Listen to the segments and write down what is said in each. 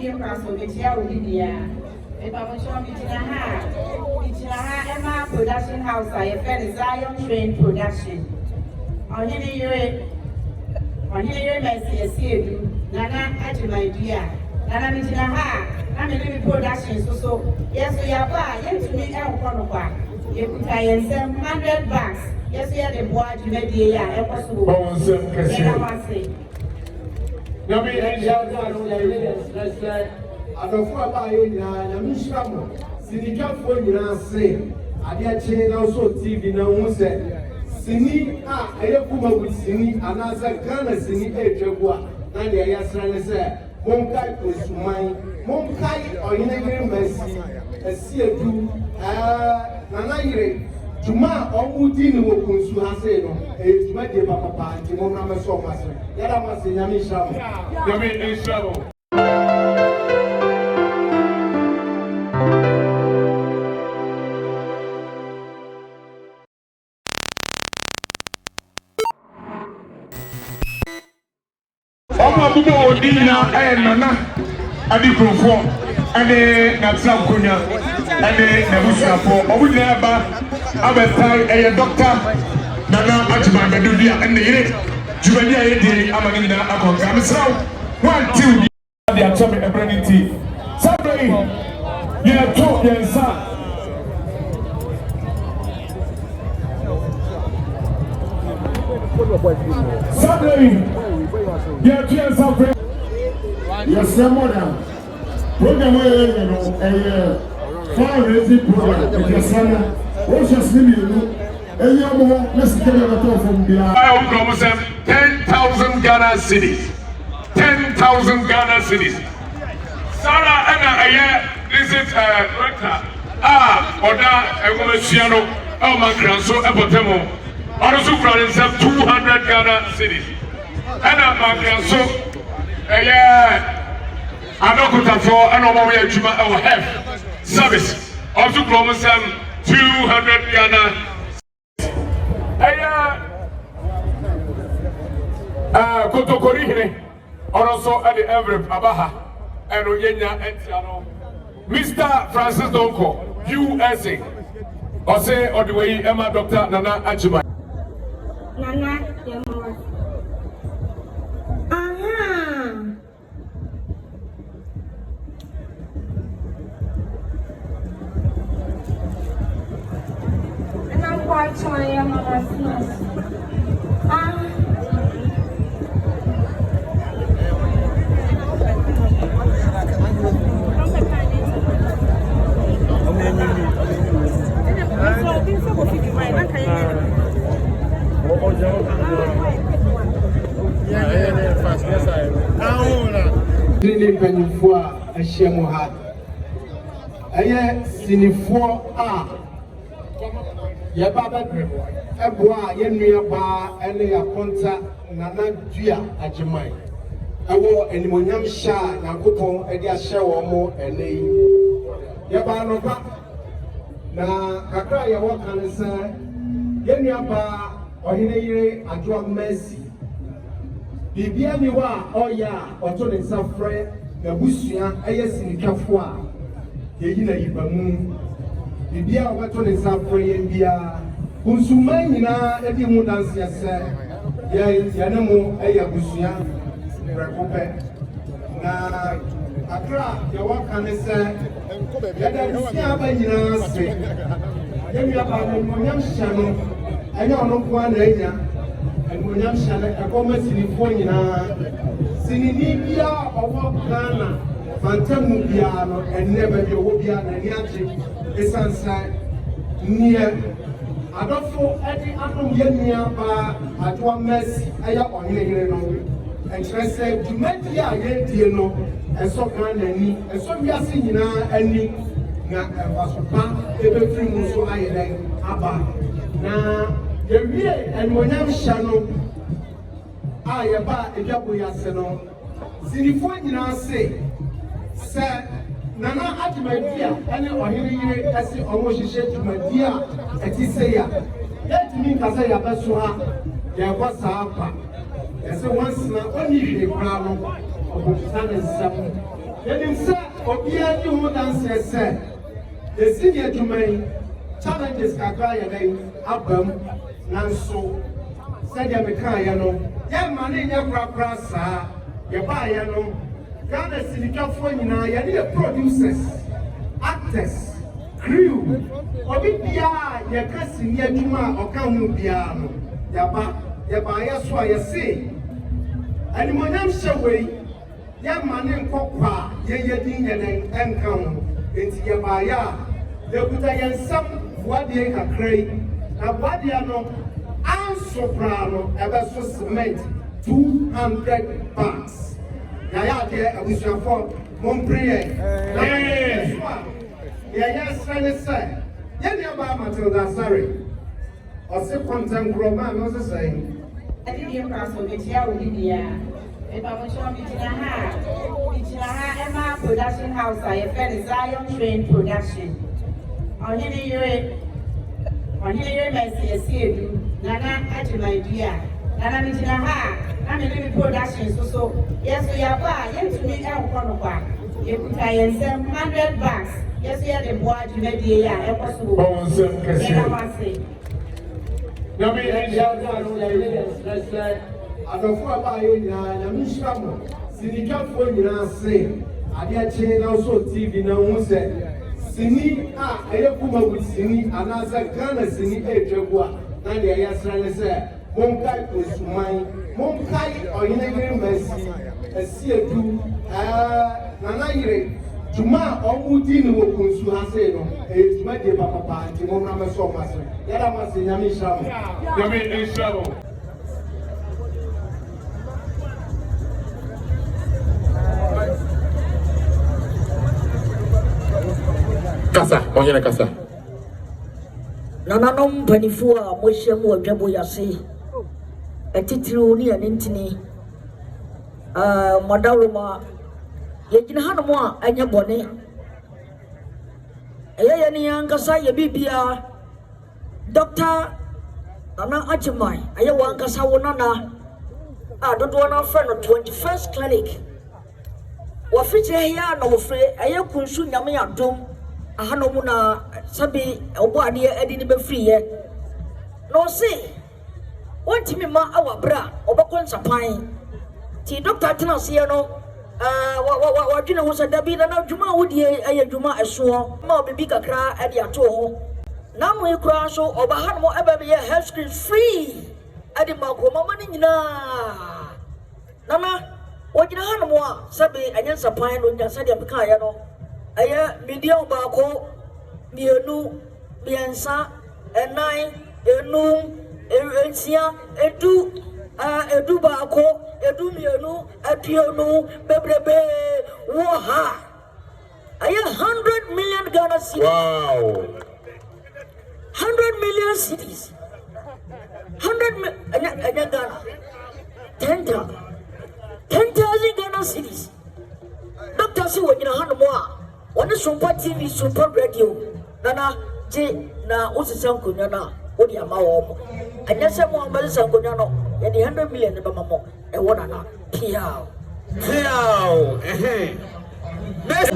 Medium class of Media. If I'm sure Emma Production House, I have Zion Train Production. On here, Asiedu, Nana Ajidu, Nana Mijinaha, I'm a living production. So, yes, we are bad. Yes, we are Konopa. You could try 100 bucks. Yes, we are the boy to make the year. I was Sini Kumawood Sini another Ghana Sini Ejabua, and the Yasran said, Monkai Kunsu, Monkai or in Mercy, Asiedu, Nanaire, Juma or Udin Kunsu Haseno, a Jumadi Papa, Timona Somas, Yaramas Yamisha, Yami is trouble. People Dina and Nana and the Conform and the Natsam Kunya and the Nabusa for Obunaba, Abatai, a doctor, Nana Ajman Bedudia and the Jubadia Amagina Akon. So, 1, 2, the atomic ability. Saturday, you have talked your son. Saturday. Yes, something. Yes, madam. Program fundraising program. Yes, sir. What's your name? Let's get a from the. I will promise them 10,000 Ghana cities. 10,000 Ghana cities. Sarah Anna, this is director. Oda, Egomesiano, Elma Kranso, Epotemo. Also, for 200 Ghana cities. And I'm so, I don't go for an overweight Juma or have service. Also, chromosome 200 Ghana. Kotokori, also at the Everett Abaha, and Oyenya and Tiano. Mr. Francis Donko, USA, or say, or the way Emma Dr. Nana Ajima. Nana, quite sure I am ya baba eboa ye nua ba ene ya konta nana dua agimai ewo enimonyam sha yakopon edi ahye wo mo ene yi ya ba no ba na kakra ye wo kan se ye nua ba ohine yire adwa mercy bibia ni wa oya oto ne safre na busua eye sinikafo a ye yi na yibamu Bibia wato ne safre yembia Kunsu nyina edi mu danse ese ya ne mu eya busua rekope na akra ya waka ne se ya da busua ba nyina se yemi aba mo nyam hyano enya ono kwa na enya mo nyam hyano akoma sinifo nyina sinini bia owo Ghana fantamu bia no enne ba bi owo bia na ni ache esansa niye adofo edi atom ye nia ba adwa mercy aya ohene no entrese dumati a ye die no eso kan nani eso wiase nyina ani na efasopa ebefiri mu so ayede aba na yewie enwonyam hya no a ye ba edwabo yase no sinifo nyina se Nana Atimadia, and Ohiri, as the Omoshi Madia, at Isaya. Let me Kasaya Basua, there was a papa. As a once only a crown of San and Sam. Yɛnim sɛ obiara di ho danseɛ sɛ yɛsi ne adwuma yi challenges kakra yɛ dɛn abam nanso sɛdeɛ mekaeɛ no yɛmma ne nyɛ korakora saa yɛbaeɛ no Ghana sinitwafoɔ nyinaa yɛne yɛ producers actors crew obi biara yɛka sini adwuma a ɔka ho biara no yɛbaeɛ so a yɛse animonyam hyɛ wei yɛmma ne nkɔkɔ a yɛyɛ din yɛdɛn ɛnka ho enti yɛbaeɛ a yɛkuta yɛn nsɛm boadeɛ kakra yi na boadeɛ no anso koraa no ɛbɛso cement 200 bags yɛayɛ adeɛ abusuafoɔ mompere yɛn na yɛyɛ so a yɛyɛ srɛ ne sɛ yɛne ɔbaa Matilda Sare ɔse kɔntɛnkorɔma a no se sɛn Adidi Praso, Vitia Udia, if I was showing Emma Production House, I have Zion Train Production. On here, Asiedu, Nana, Ajimaidia, Nana Mitinaha, I'm a living production. So, yes, we are by, yes, we are one of you could try and sell 100 bucks. Yes, we are the boy to make the year, and possible. Adɔfo aba yɛ nyinaa nyame nhyira mo sinitwafoɔ nyinaa se adeɛ kyee na nso TV na ho sɛ sini a ɛyɛ Kumawood sini anaasɛ Ghana sini ɛretwa gu a na deɛ yɛsrɛ ne sɛ monkae Kunsu monkae ɔhene yere Mercy Asiedu Nana Yere Juma ɔmudi ne wɔ Kunsu ha sei no ɛyɛ Juma deɛ papapa nti mommra mɛsɛ ɔmo ase yɛda mo ase nyame nhyira mo nyame nhyira mo Kasa, onyene kasa. Nananom mpanifoɔ a mohyia mu wɔ dwabo yase ɛtitiriw ne yɛne ntini mɔdawroma yɛgyina hanom a ɛnyɛ bɔne ɛyɛ yɛne ankasa yɛ bibia Dr. Nana Ajimai ɛyɛ wɔ ankasa wo nana a dodoɔ no afrɛ no 21st clinic wɔfikyerɛ hia na wɔfrɛ ɛyɛ Kunsu nyame adom ahanomu na sabi obo adeɛ adi ne befriye no se wontimi ma awabra obekɔ nsapan ti doctor tenase no wadwene ho sɛ dabi na adwuma wodie ɛyɛ adwuma ɛso ma obibi kakra ɛde ato ho na mo ekura so oba hanomu ebe be health screen free ɛde makroma ma ne nyinaa nana wodwene hanomu a sabi ɛnyɛ nsapan no nya sɛ de beka ya no Aya medium bako, mienu, miensa, enai, enum, ensia, edu bako, edu mienu, etionu, bebrebe, waha. Aya 100 million Ghana cities. Wow. 100 million cities. 100 million Ghana. 10,000 Ghana cities. Doctor si wanyina hanomwa. One super TV, super radio. Nana, J. Na, what's the Sankunya? What the amount? And yes, I'm one by the Sankunya. And the 100 million, the Mamma, and one another. Piao.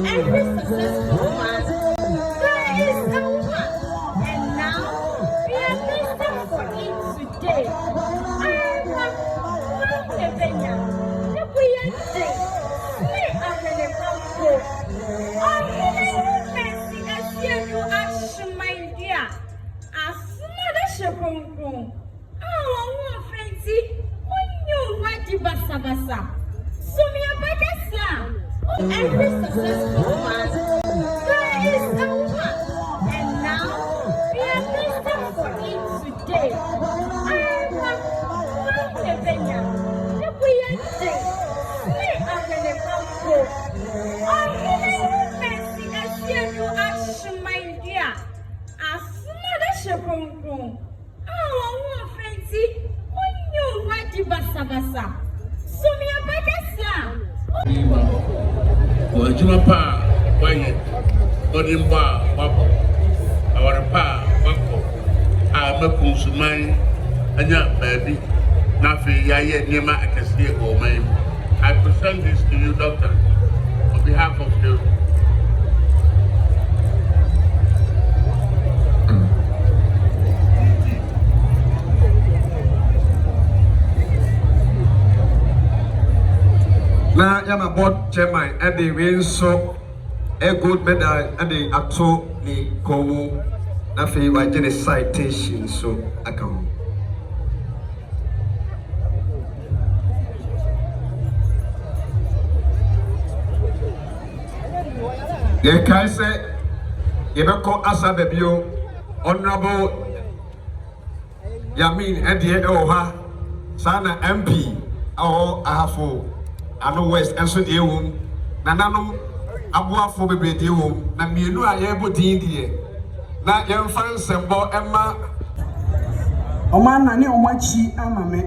Every successful man, there is a woman. And now, we are listening for it today. Every successful man, there is a woman, and now we are listening for it today. Wajuma pa waye odimba wako awara pa wako Kunsu anya baby nafi yaye nema akasiye go man. I present this to you, doctor. behalf of the na yama board chairman and the win so a gold medal and the actor ni komu na fe wa gene citation so account ye kai say ye be ko asa babio honorable yamin and the oha sana MP or ahafo ano west enso de wom nananom aboafo bebe de wom na mienu a ye bodin de na ye mfa nsembo emma Oma na ne omachi amame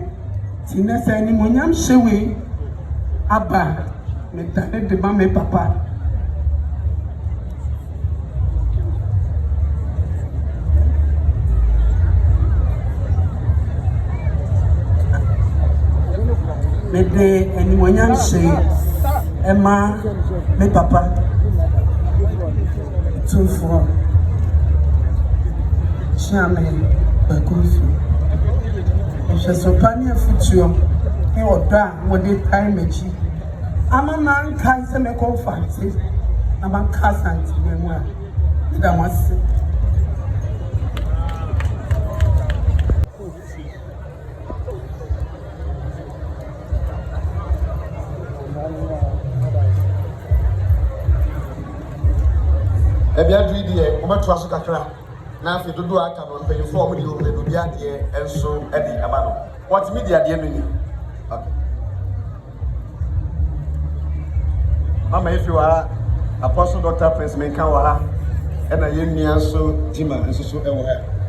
tinesa ni monyam hyewe aba me tane de ba me papa me de eni monyam hye ema me papa tunfo chame ba Kunsu je so pani futuo e oda mo de time echi ama man kan se me ko fancy na man kasanti me mu a da wase ebia dui de o mato aso kakra na afi dodo aka no mpanyefo o de o de do bia de enso e di aba no what media de no ni okay mama if you are Apostle Dr. Prince Menkan wa ha e na ye nua so tima enso so e wo ha